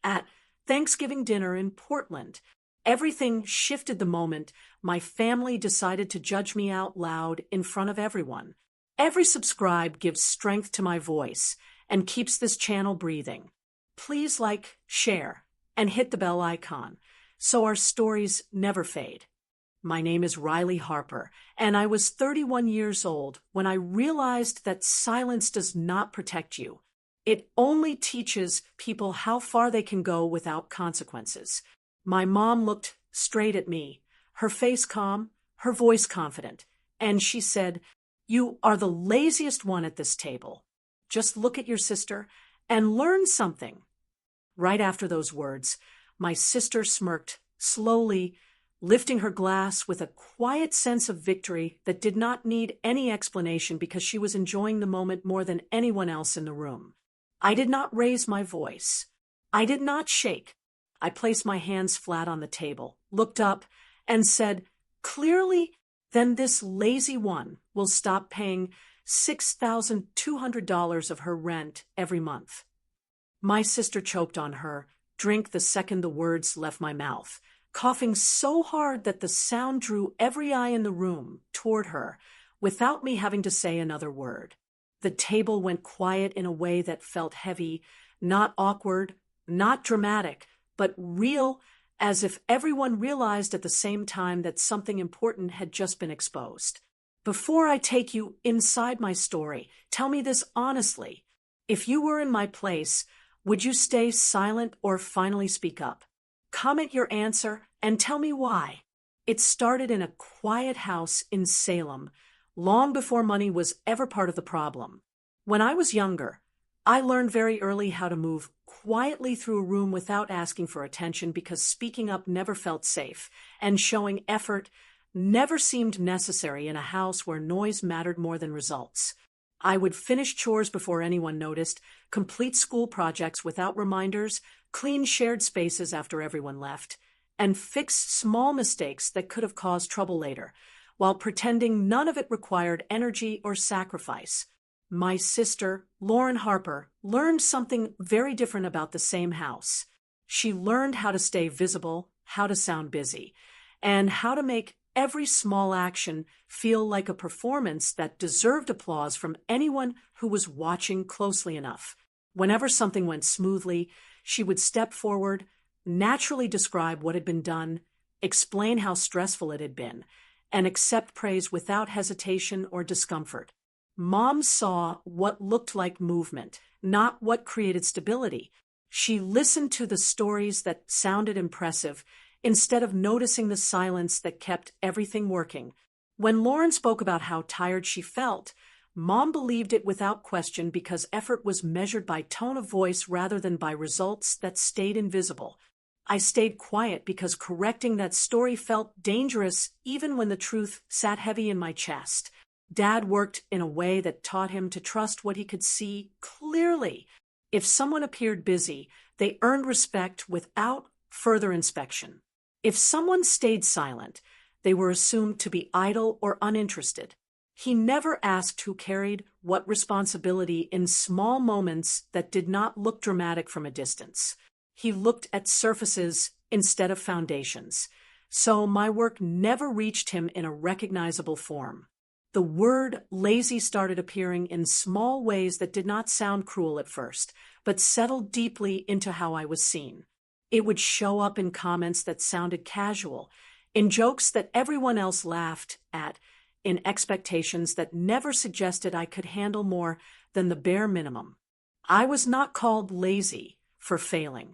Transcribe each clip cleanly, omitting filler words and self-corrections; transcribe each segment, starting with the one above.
At Thanksgiving dinner in Portland, everything shifted the moment my family decided to judge me out loud in front of everyone. Every subscribe gives strength to my voice and keeps this channel breathing. Please like, share, and hit the bell icon so our stories never fade. My name is Riley Harper, and I was 31 years old when I realized that silence does not protect you. It only teaches people how far they can go without consequences. My mom looked straight at me, her face calm, her voice confident, and she said, "You are the laziest one at this table. Just look at your sister and learn something." Right after those words, my sister smirked slowly, lifting her glass with a quiet sense of victory that did not need any explanation because she was enjoying the moment more than anyone else in the room. I did not raise my voice. I did not shake. I placed my hands flat on the table, looked up, and said, "Clearly, then this lazy one will stop paying $6,200 of her rent every month." My sister choked on her drink the second the words left my mouth, coughing so hard that the sound drew every eye in the room toward her without me having to say another word. The table went quiet in a way that felt heavy, not awkward, not dramatic, but real, as if everyone realized at the same time that something important had just been exposed. Before I take you inside my story, tell me this honestly. If you were in my place, would you stay silent or finally speak up? Comment your answer and tell me why. It started in a quiet house in Salem, long before money was ever part of the problem. When I was younger, I learned very early how to move quietly through a room without asking for attention because speaking up never felt safe, and showing effort never seemed necessary in a house where noise mattered more than results. I would finish chores before anyone noticed, complete school projects without reminders, clean shared spaces after everyone left, and fix small mistakes that could have caused trouble later, while pretending none of it required energy or sacrifice. My sister, Lauren Harper, learned something very different about the same house. She learned how to stay visible, how to sound busy, and how to make every small action feel like a performance that deserved applause from anyone who was watching closely enough. Whenever something went smoothly, she would step forward, naturally describe what had been done, explain how stressful it had been, and accept praise without hesitation or discomfort. Mom saw what looked like movement, not what created stability. She listened to the stories that sounded impressive instead of noticing the silence that kept everything working. When Lauren spoke about how tired she felt, Mom believed it without question because effort was measured by tone of voice rather than by results that stayed invisible. I stayed quiet because correcting that story felt dangerous even when the truth sat heavy in my chest. Dad worked in a way that taught him to trust what he could see clearly. If someone appeared busy, they earned respect without further inspection. If someone stayed silent, they were assumed to be idle or uninterested. He never asked who carried what responsibility in small moments that did not look dramatic from a distance. He looked at surfaces instead of foundations. So my work never reached him in a recognizable form. The word lazy started appearing in small ways that did not sound cruel at first, but settled deeply into how I was seen. It would show up in comments that sounded casual, in jokes that everyone else laughed at, in expectations that never suggested I could handle more than the bare minimum. I was not called lazy for failing.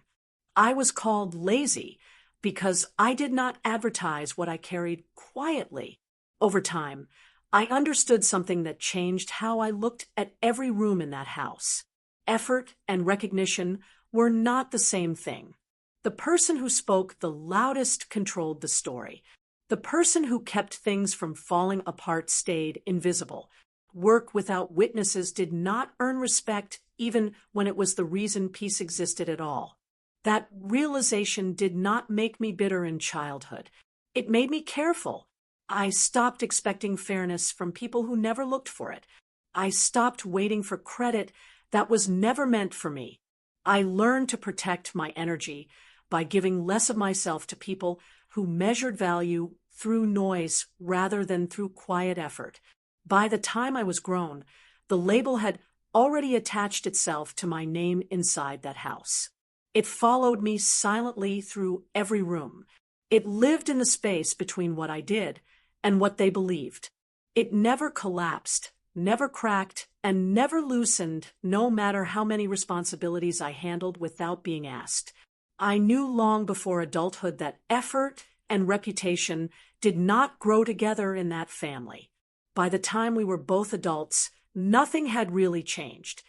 I was called lazy because I did not advertise what I carried quietly. Over time, I understood something that changed how I looked at every room in that house. Effort and recognition were not the same thing. The person who spoke the loudest controlled the story. The person who kept things from falling apart stayed invisible. Work without witnesses did not earn respect even when it was the reason peace existed at all. That realization did not make me bitter in childhood. It made me careful. I stopped expecting fairness from people who never looked for it. I stopped waiting for credit that was never meant for me. I learned to protect my energy by giving less of myself to people who measured value through noise rather than through quiet effort. By the time I was grown, the label had already attached itself to my name inside that house. It followed me silently through every room. It lived in the space between what I did and what they believed. It never collapsed, never cracked, and never loosened, no matter how many responsibilities I handled without being asked. I knew long before adulthood that effort and reputation did not grow together in that family. By the time we were both adults, nothing had really changed.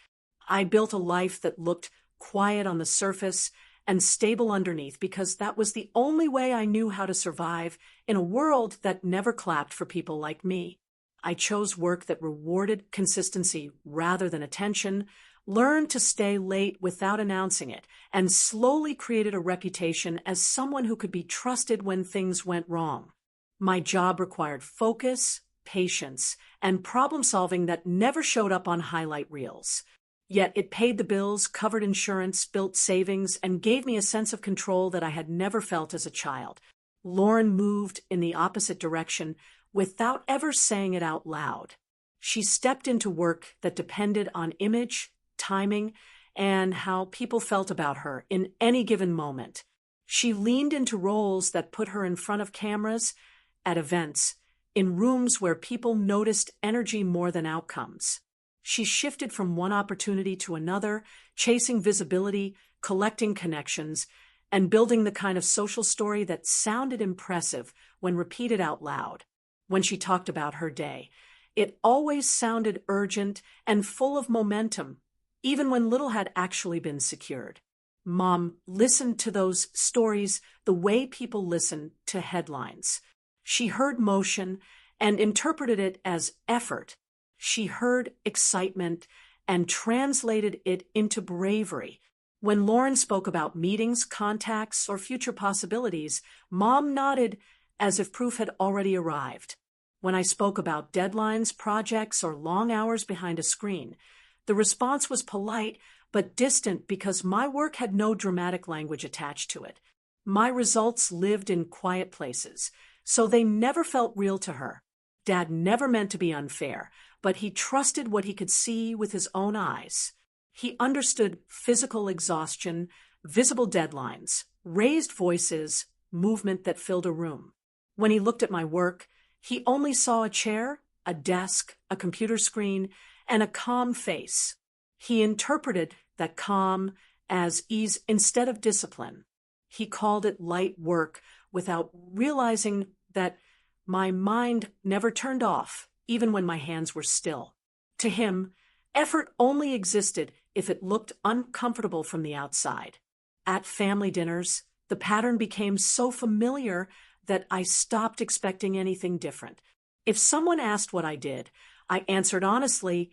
I built a life that looked quiet on the surface and stable underneath because that was the only way I knew how to survive in a world that never clapped for people like me. I chose work that rewarded consistency rather than attention, learned to stay late without announcing it, and slowly created a reputation as someone who could be trusted when things went wrong. My job required focus, patience, and problem-solving that never showed up on highlight reels. Yet it paid the bills, covered insurance, built savings, and gave me a sense of control that I had never felt as a child. Lauren moved in the opposite direction without ever saying it out loud. She stepped into work that depended on image, timing, and how people felt about her in any given moment. She leaned into roles that put her in front of cameras, at events, in rooms where people noticed energy more than outcomes. She shifted from one opportunity to another, chasing visibility, collecting connections, and building the kind of social story that sounded impressive when repeated out loud. When she talked about her day, it always sounded urgent and full of momentum, even when little had actually been secured. Mom listened to those stories the way people listen to headlines. She heard motion and interpreted it as effort. She heard excitement and translated it into bravery. When Lauren spoke about meetings, contacts, or future possibilities, Mom nodded as if proof had already arrived. When I spoke about deadlines, projects, or long hours behind a screen, the response was polite but distant because my work had no dramatic language attached to it. My results lived in quiet places, so they never felt real to her. Dad never meant to be unfair, but he trusted what he could see with his own eyes. He understood physical exhaustion, visible deadlines, raised voices, movement that filled a room. When he looked at my work, he only saw a chair, a desk, a computer screen, and a calm face. He interpreted that calm as ease instead of discipline. He called it light work without realizing that my mind never turned off, even when my hands were still. To him, effort only existed if it looked uncomfortable from the outside. At family dinners, the pattern became so familiar that I stopped expecting anything different. If someone asked what I did, I answered honestly,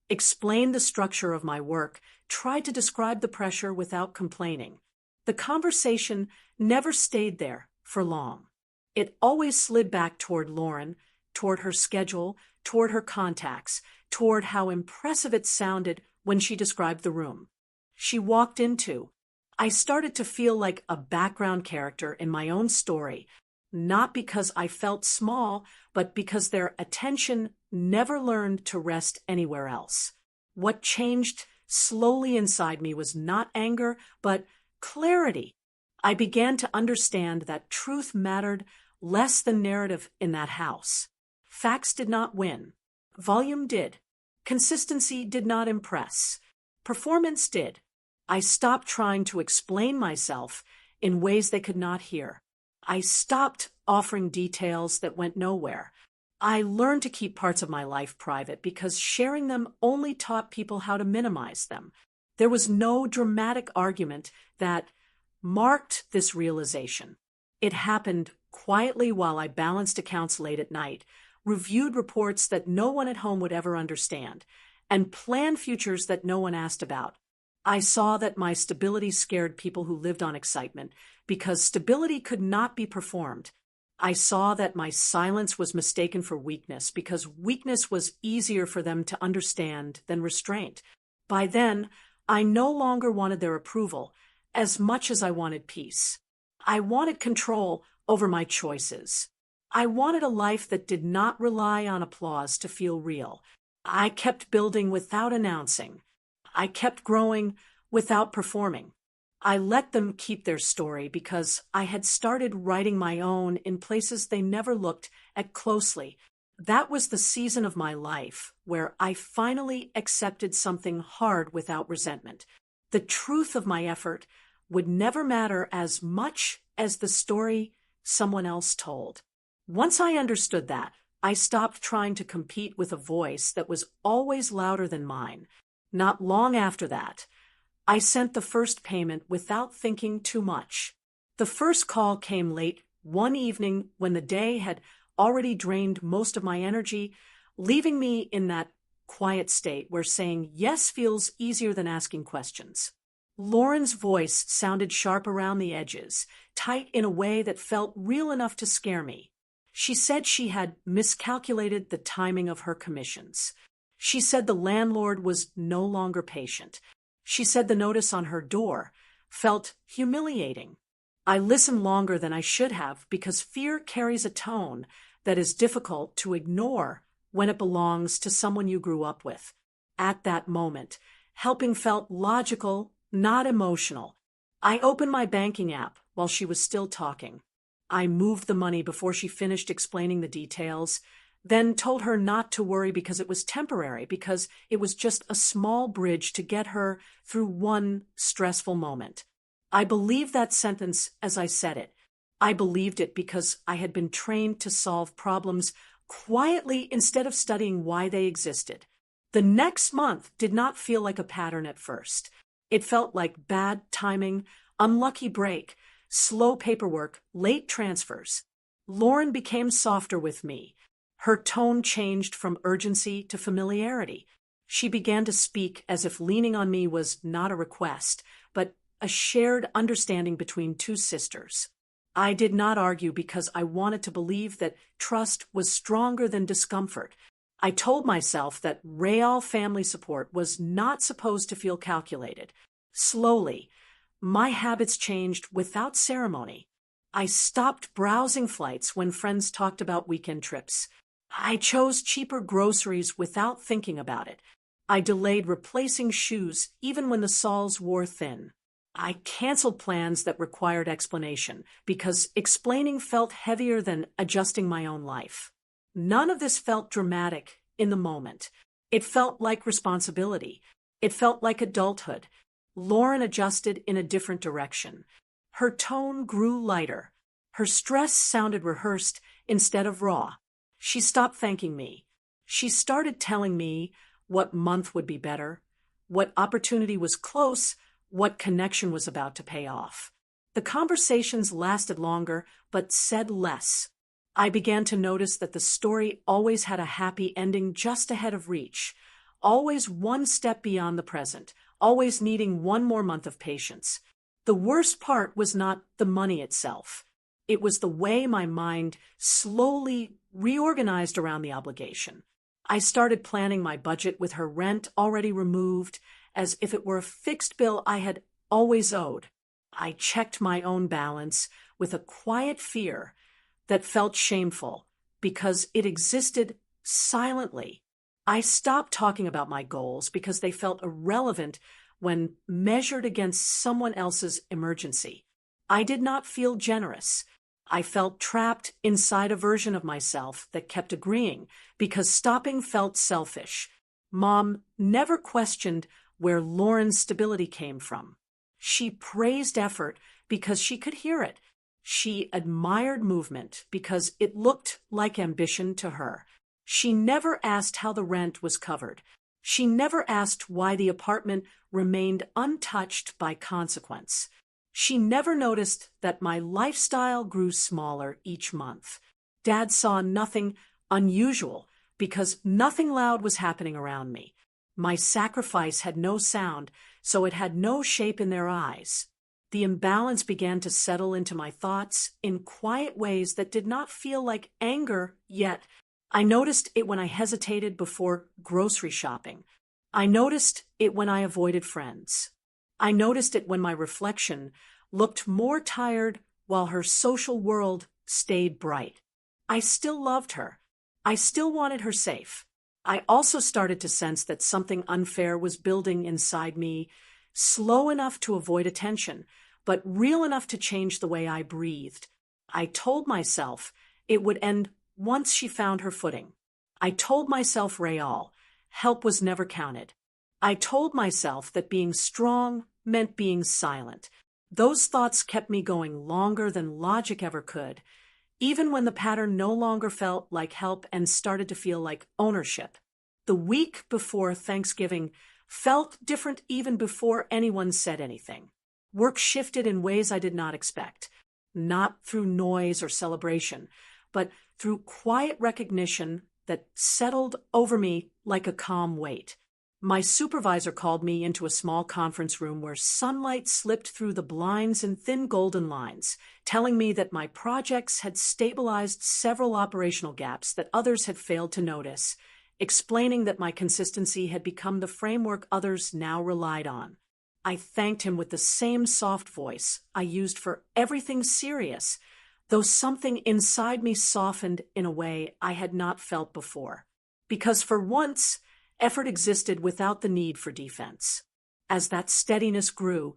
explained the structure of my work, tried to describe the pressure without complaining. The conversation never stayed there for long. It always slid back toward Lauren, toward her schedule, toward her contacts, toward how impressive it sounded when she described the room she walked into. I started to feel like a background character in my own story, not because I felt small, but because their attention never learned to rest anywhere else. What changed slowly inside me was not anger, but clarity. I began to understand that truth mattered less than narrative in that house. Facts did not win. Volume did. Consistency did not impress. Performance did. I stopped trying to explain myself in ways they could not hear. I stopped offering details that went nowhere. I learned to keep parts of my life private because sharing them only taught people how to minimize them. There was no dramatic argument that marked this realization. It happened quietly while I balanced accounts late at night, reviewed reports that no one at home would ever understand, and planned futures that no one asked about. I saw that my stability scared people who lived on excitement because stability could not be performed. I saw that my silence was mistaken for weakness because weakness was easier for them to understand than restraint. By then, I no longer wanted their approval as much as I wanted peace. I wanted control over my choices. I wanted a life that did not rely on applause to feel real. I kept building without announcing. I kept growing without performing. I let them keep their story because I had started writing my own in places they never looked at closely. That was the season of my life where I finally accepted something hard without resentment. The truth of my effort would never matter as much as the story someone else told. Once I understood that, I stopped trying to compete with a voice that was always louder than mine. Not long after that, I sent the first payment without thinking too much. The first call came late one evening when the day had already drained most of my energy, leaving me in that quiet state where saying yes feels easier than asking questions. Lauren's voice sounded sharp around the edges, tight in a way that felt real enough to scare me. She said she had miscalculated the timing of her commissions. She said the landlord was no longer patient. She said the notice on her door felt humiliating. I listened longer than I should have because fear carries a tone that is difficult to ignore when it belongs to someone you grew up with. At that moment, helping felt logical, not emotional. I opened my banking app while she was still talking. I moved the money before she finished explaining the details, then told her not to worry because it was temporary, because it was just a small bridge to get her through one stressful moment. I believed that sentence as I said it. I believed it because I had been trained to solve problems quietly instead of studying why they existed. The next month did not feel like a pattern at first. It felt like bad timing, unlucky break, slow paperwork, late transfers. Lauren became softer with me. Her tone changed from urgency to familiarity. She began to speak as if leaning on me was not a request, but a shared understanding between two sisters. I did not argue because I wanted to believe that trust was stronger than discomfort. I told myself that real family support was not supposed to feel calculated. Slowly, my habits changed without ceremony. I stopped browsing flights when friends talked about weekend trips. I chose cheaper groceries without thinking about it. I delayed replacing shoes even when the soles wore thin. I canceled plans that required explanation because explaining felt heavier than adjusting my own life. None of this felt dramatic in the moment. It felt like responsibility. It felt like adulthood. Lauren adjusted in a different direction. Her tone grew lighter. Her stress sounded rehearsed instead of raw. She stopped thanking me. She started telling me what month would be better, what opportunity was close, what connection was about to pay off. The conversations lasted longer, but said less. I began to notice that the story always had a happy ending just ahead of reach, always one step beyond the present, always needing one more month of patience. The worst part was not the money itself. It was the way my mind slowly reorganized around the obligation. I started planning my budget with her rent already removed, as if it were a fixed bill I had always owed. I checked my own balance with a quiet fear that felt shameful because it existed silently. I stopped talking about my goals because they felt irrelevant when measured against someone else's emergency. I did not feel generous. I felt trapped inside a version of myself that kept agreeing because stopping felt selfish. Mom never questioned where Lauren's stability came from. She praised effort because she could hear it. She admired movement because it looked like ambition to her. She never asked how the rent was covered. She never asked why the apartment remained untouched by consequence. She never noticed that my lifestyle grew smaller each month. Dad saw nothing unusual because nothing loud was happening around me. My sacrifice had no sound, so it had no shape in their eyes. The imbalance began to settle into my thoughts in quiet ways that did not feel like anger yet. I noticed it when I hesitated before grocery shopping. I noticed it when I avoided friends. I noticed it when my reflection looked more tired while her social world stayed bright. I still loved her. I still wanted her safe. I also started to sense that something unfair was building inside me, slow enough to avoid attention, but real enough to change the way I breathed. I told myself it would end once she found her footing. I told myself Real, help was never counted. I told myself that being strong meant being silent. Those thoughts kept me going longer than logic ever could, even when the pattern no longer felt like help and started to feel like ownership. The week before Thanksgiving felt different even before anyone said anything. Work shifted in ways I did not expect, not through noise or celebration, but through quiet recognition that settled over me like a calm weight. My supervisor called me into a small conference room where sunlight slipped through the blinds in thin golden lines, telling me that my projects had stabilized several operational gaps that others had failed to notice, explaining that my consistency had become the framework others now relied on. I thanked him with the same soft voice I used for everything serious, though something inside me softened in a way I had not felt before. Because for once, effort existed without the need for defense. As that steadiness grew,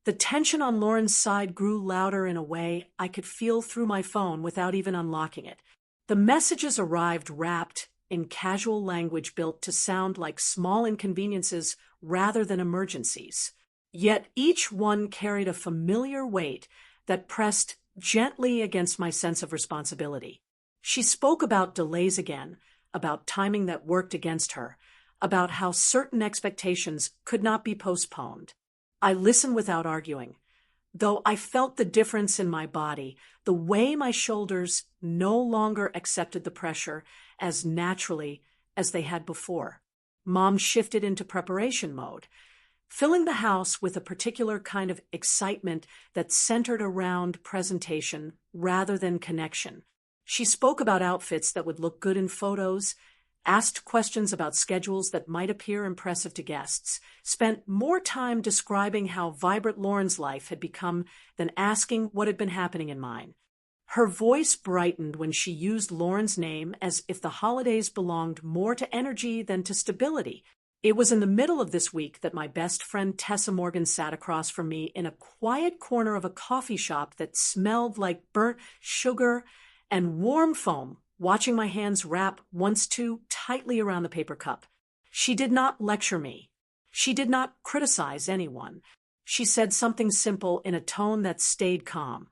the tension on Lauren's side grew louder in a way I could feel through my phone without even unlocking it. The messages arrived wrapped in casual language built to sound like small inconveniences rather than emergencies. Yet each one carried a familiar weight that pressed gently against my sense of responsibility. She spoke about delays again, about timing that worked against her, about how certain expectations could not be postponed. I listened without arguing, though I felt the difference in my body, the way my shoulders no longer accepted the pressure as naturally as they had before. Mom shifted into preparation mode, filling the house with a particular kind of excitement that centered around presentation rather than connection. She spoke about outfits that would look good in photos, asked questions about schedules that might appear impressive to guests, spent more time describing how vibrant Lauren's life had become than asking what had been happening in mine. Her voice brightened when she used Lauren's name as if the holidays belonged more to energy than to stability. It was in the middle of this week that my best friend Tessa Morgan sat across from me in a quiet corner of a coffee shop that smelled like burnt sugar and warm foam, watching my hands wrap once too tightly around the paper cup. She did not lecture me. She did not criticize anyone. She said something simple in a tone that stayed calm,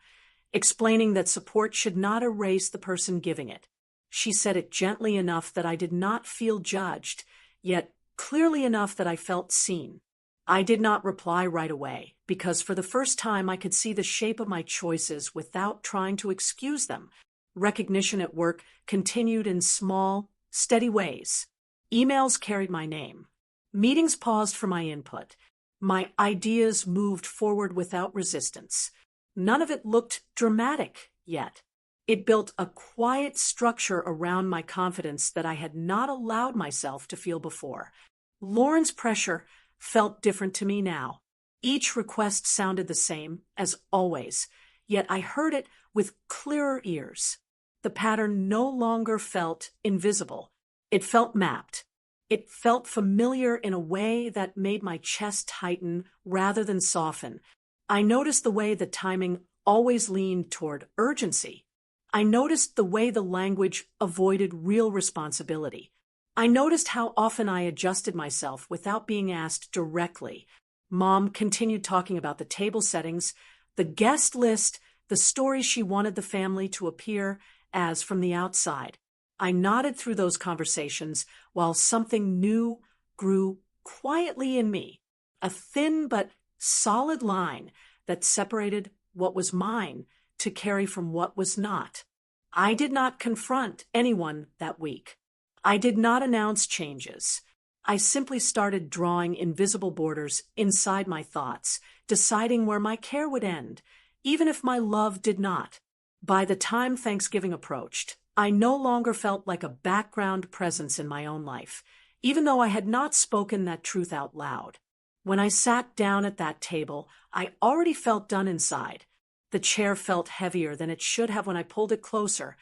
explaining that support should not erase the person giving it. She said it gently enough that I did not feel judged, yet clearly enough that I felt seen. I did not reply right away, because for the first time I could see the shape of my choices without trying to excuse them. Recognition at work continued in small, steady ways. Emails carried my name. Meetings paused for my input. My ideas moved forward without resistance. None of it looked dramatic yet. It built a quiet structure around my confidence that I had not allowed myself to feel before. Lauren's pressure felt different to me now. Each request sounded the same, as always, yet I heard it with clearer ears. The pattern no longer felt invisible. It felt mapped. It felt familiar in a way that made my chest tighten rather than soften. I noticed the way the timing always leaned toward urgency. I noticed the way the language avoided real responsibility. I noticed how often I adjusted myself without being asked directly. Mom continued talking about the table settings, the guest list, the stories she wanted the family to appear as from the outside. I nodded through those conversations while something new grew quietly in me, a thin but solid line that separated what was mine to carry from what was not. I did not confront anyone that week. I did not announce changes. I simply started drawing invisible borders inside my thoughts, deciding where my care would end, even if my love did not. By the time Thanksgiving approached, I no longer felt like a background presence in my own life. even though I had not spoken that truth out loud. When I sat down at that table, I already felt done inside. The chair felt heavier than it should have when I pulled it closer,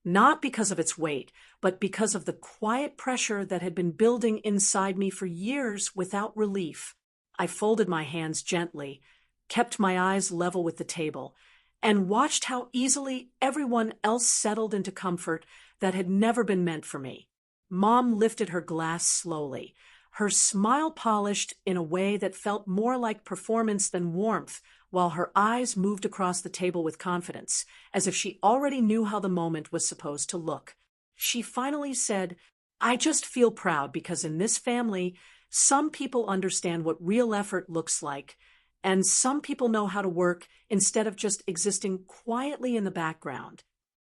not because of its weight, but because of the quiet pressure that had been building inside me for years without relief. I folded my hands gently, kept my eyes level with the table, and watched how easily everyone else settled into comfort that had never been meant for me. Mom lifted her glass slowly, her smile polished in a way that felt more like performance than warmth, while her eyes moved across the table with confidence, as if she already knew how the moment was supposed to look. She finally said, "I just feel proud because in this family, some people understand what real effort looks like, and some people know how to work instead of just existing quietly in the background."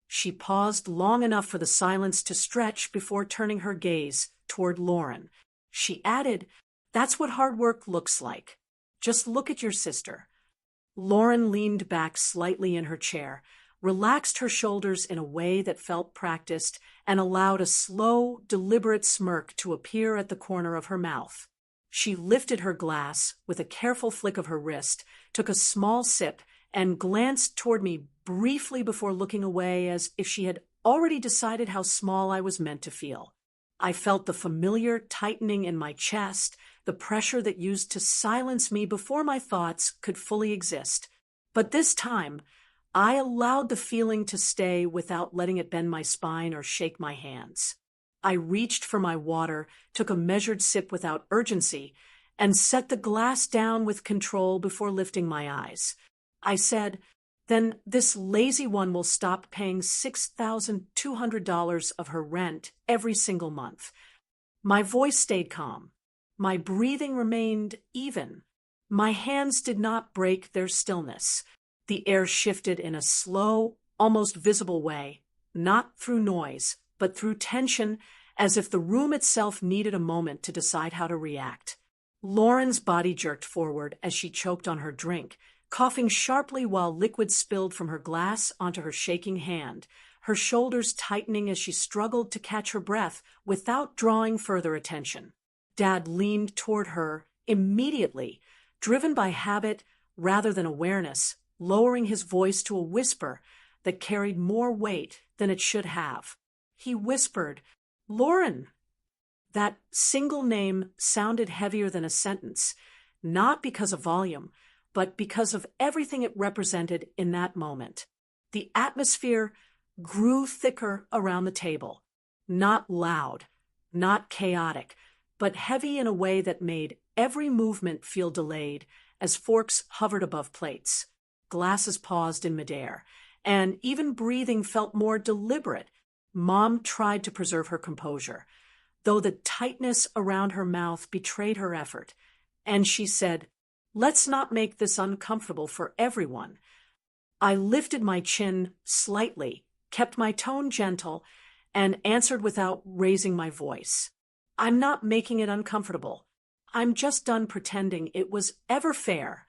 She paused long enough for the silence to stretch before turning her gaze toward Lauren. She added, "That's what hard work looks like. Just look at your sister." Lauren leaned back slightly in her chair, relaxed her shoulders in a way that felt practiced, and allowed a slow, deliberate smirk to appear at the corner of her mouth. She lifted her glass with a careful flick of her wrist, took a small sip, and glanced toward me briefly before looking away as if she had already decided how small I was meant to feel. I felt the familiar tightening in my chest, the pressure that used to silence me before my thoughts could fully exist. But this time, I allowed the feeling to stay without letting it bend my spine or shake my hands. I reached for my water, took a measured sip without urgency, and set the glass down with control before lifting my eyes. I said, "Then this lazy one will stop paying $6,200 of her rent every single month." My voice stayed calm. My breathing remained even. My hands did not break their stillness. The air shifted in a slow, almost visible way, not through noise, but through tension, as if the room itself needed a moment to decide how to react. Lauren's body jerked forward as she choked on her drink, coughing sharply while liquid spilled from her glass onto her shaking hand, her shoulders tightening as she struggled to catch her breath without drawing further attention. Dad leaned toward her immediately, driven by habit rather than awareness, lowering his voice to a whisper that carried more weight than it should have. He whispered, "Lauren." That single name sounded heavier than a sentence, not because of volume, but because of everything it represented in that moment. The atmosphere grew thicker around the table, not loud, not chaotic, but heavy in a way that made every movement feel delayed as forks hovered above plates. Glasses paused in midair, and even breathing felt more deliberate. Mom tried to preserve her composure, though the tightness around her mouth betrayed her effort, and she said, "Let's not make this uncomfortable for everyone." I lifted my chin slightly, kept my tone gentle, and answered without raising my voice. "I'm not making it uncomfortable. I'm just done pretending it was ever fair."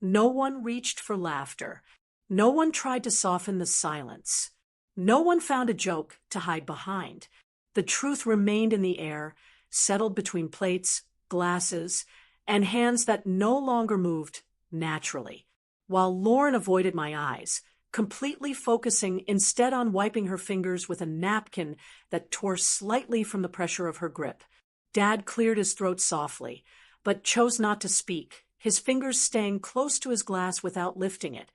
No one reached for laughter. No one tried to soften the silence. No one found a joke to hide behind. The truth remained in the air, settled between plates, glasses, and hands that no longer moved naturally, while Lauren avoided my eyes, completely focusing instead on wiping her fingers with a napkin that tore slightly from the pressure of her grip. Dad cleared his throat softly, but chose not to speak, his fingers staying close to his glass without lifting it,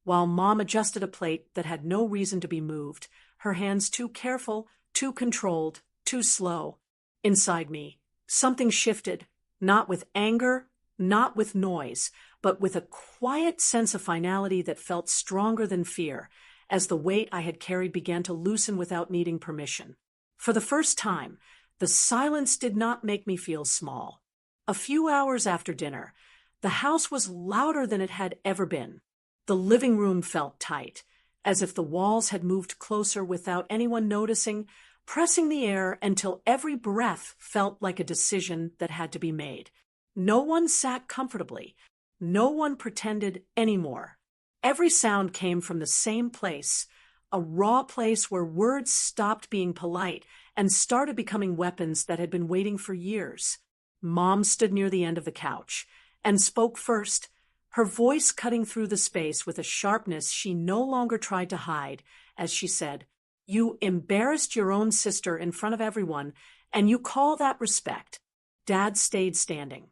while Mom adjusted a plate that had no reason to be moved, her hands too careful, too controlled, too slow. Inside me, something shifted, not with anger, not with noise, but with a quiet sense of finality that felt stronger than fear, as the weight I had carried began to loosen without needing permission. For the first time, the silence did not make me feel small. A few hours after dinner, the house was louder than it had ever been. The living room felt tight, as if the walls had moved closer without anyone noticing, pressing the air until every breath felt like a decision that had to be made. No one sat comfortably. No one pretended anymore. Every sound came from the same place, a raw place where words stopped being polite and started becoming weapons that had been waiting for years. Mom stood near the end of the couch and spoke first, her voice cutting through the space with a sharpness she no longer tried to hide, as she said, "You embarrassed your own sister in front of everyone, and you call that respect?" Dad stayed standing,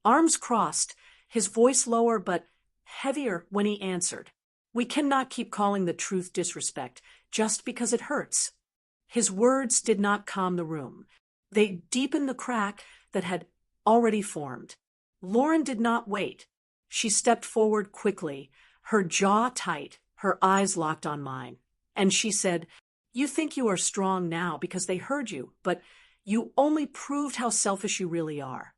arms crossed, his voice lower but heavier when he answered, "We cannot keep calling the truth disrespect just because it hurts." His words did not calm the room. They deepened the crack that had already formed. Lauren did not wait. She stepped forward quickly, her jaw tight, her eyes locked on mine. And she said, "You think you are strong now because they heard you, but you only proved how selfish you really are."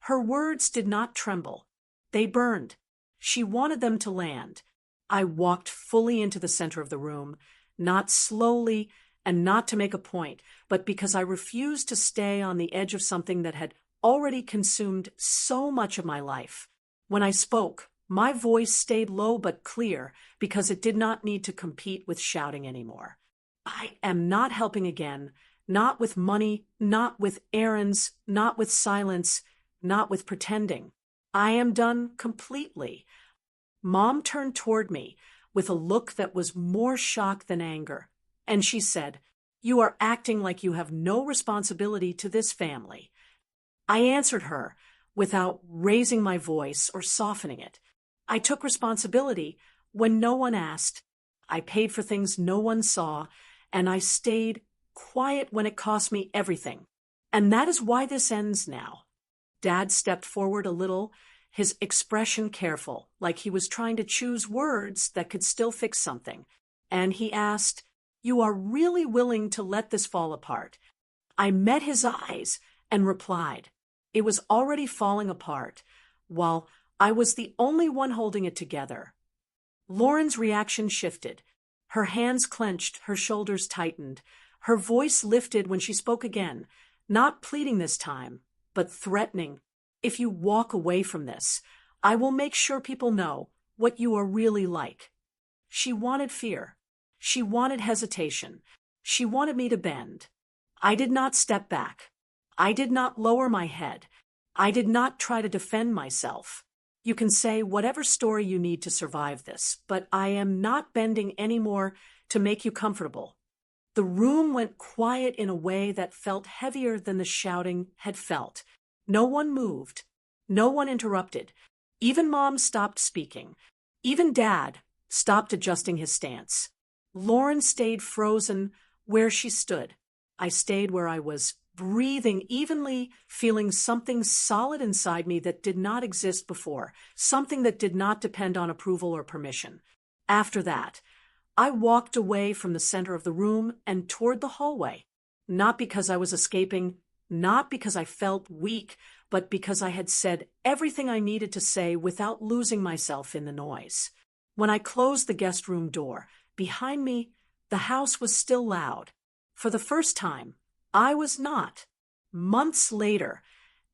Her words did not tremble. They burned. She wanted them to land. I walked fully into the center of the room, not slowly and not to make a point, but because I refused to stay on the edge of something that had already consumed so much of my life. When I spoke, my voice stayed low but clear because it did not need to compete with shouting anymore. "I am not helping again, not with money, not with errands, not with silence, not with pretending. I am done completely." Mom turned toward me with a look that was more shock than anger, and she said, "You are acting like you have no responsibility to this family." I answered her without raising my voice or softening it. I took responsibility when no one asked. I paid for things no one saw, and I stayed quiet when it cost me everything. And that is why this ends now. Dad stepped forward a little, his expression careful, like he was trying to choose words that could still fix something. And he asked, "You are really willing to let this fall apart?" I met his eyes and replied. It was already falling apart, while I was the only one holding it together. Lauren's reaction shifted. Her hands clenched, her shoulders tightened. Her voice lifted when she spoke again, not pleading this time, but threatening. "If you walk away from this, I will make sure people know what you are really like." She wanted fear. She wanted hesitation. She wanted me to bend. I did not step back. I did not lower my head. I did not try to defend myself. You can say whatever story you need to survive this, but I am not bending anymore to make you comfortable. The room went quiet in a way that felt heavier than the shouting had felt. No one moved. No one interrupted. Even Mom stopped speaking. Even Dad stopped adjusting his stance. Lauren stayed frozen where she stood. I stayed where I was, breathing evenly, feeling something solid inside me that did not exist before, something that did not depend on approval or permission. After that, I walked away from the center of the room and toward the hallway, not because I was escaping, not because I felt weak, but because I had said everything I needed to say without losing myself in the noise. When I closed the guest room door, behind me, the house was still loud. For the first time, I was not. Months later,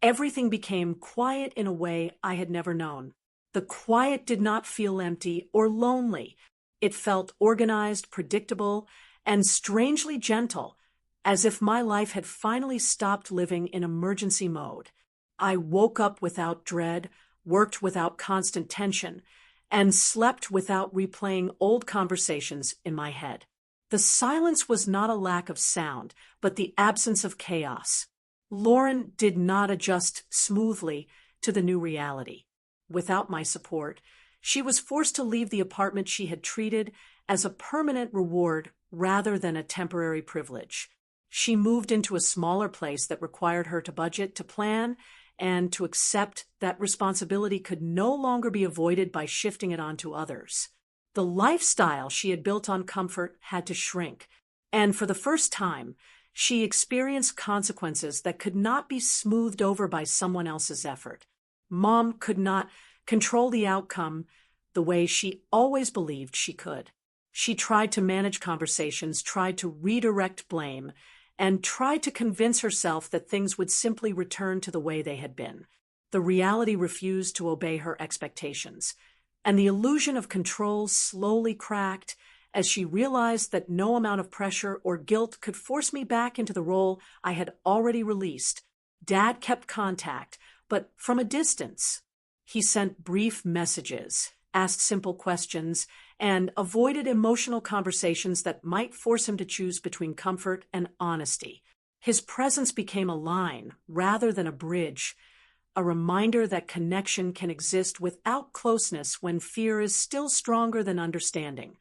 everything became quiet in a way I had never known. The quiet did not feel empty or lonely. It felt organized, predictable, and strangely gentle, as if my life had finally stopped living in emergency mode. I woke up without dread, worked without constant tension, and slept without replaying old conversations in my head. The silence was not a lack of sound, but the absence of chaos. Lauren did not adjust smoothly to the new reality. Without my support, she was forced to leave the apartment she had treated as a permanent reward rather than a temporary privilege. She moved into a smaller place that required her to budget, to plan, and to accept that responsibility could no longer be avoided by shifting it onto others. The lifestyle she had built on comfort had to shrink, and for the first time, she experienced consequences that could not be smoothed over by someone else's effort. Mom could not control the outcome the way she always believed she could. She tried to manage conversations, tried to redirect blame, and tried to convince herself that things would simply return to the way they had been. The reality refused to obey her expectations, and the illusion of control slowly cracked as she realized that no amount of pressure or guilt could force me back into the role I had already released. Dad kept contact, but from a distance. He sent brief messages, asked simple questions, and avoided emotional conversations that might force him to choose between comfort and honesty. His presence became a line rather than a bridge, a reminder that connection can exist without closeness when fear is still stronger than understanding.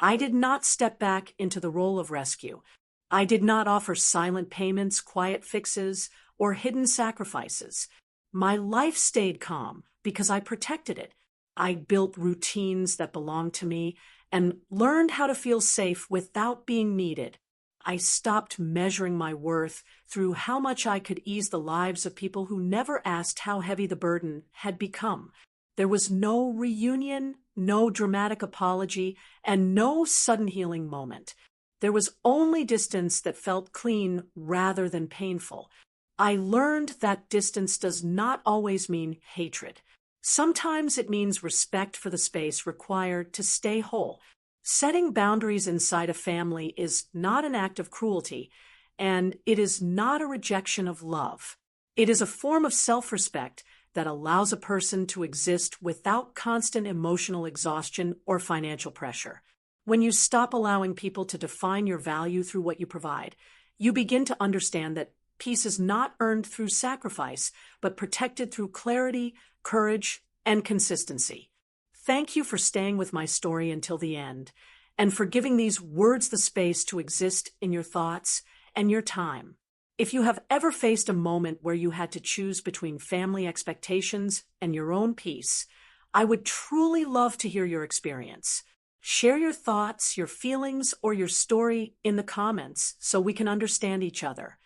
I did not step back into the role of rescue. I did not offer silent payments, quiet fixes, or hidden sacrifices. My life stayed calm because I protected it. I built routines that belonged to me and learned how to feel safe without being needed. I stopped measuring my worth through how much I could ease the lives of people who never asked how heavy the burden had become. There was no reunion, no dramatic apology, and no sudden healing moment. There was only distance that felt clean rather than painful. I learned that distance does not always mean hatred. Sometimes it means respect for the space required to stay whole. Setting boundaries inside a family is not an act of cruelty, and it is not a rejection of love. It is a form of self-respect that allows a person to exist without constant emotional exhaustion or financial pressure. When you stop allowing people to define your value through what you provide, you begin to understand that peace is not earned through sacrifice, but protected through clarity, courage, and consistency. Thank you for staying with my story until the end, and for giving these words the space to exist in your thoughts and your time. If you have ever faced a moment where you had to choose between family expectations and your own peace, I would truly love to hear your experience. Share your thoughts, your feelings, or your story in the comments so we can understand each other.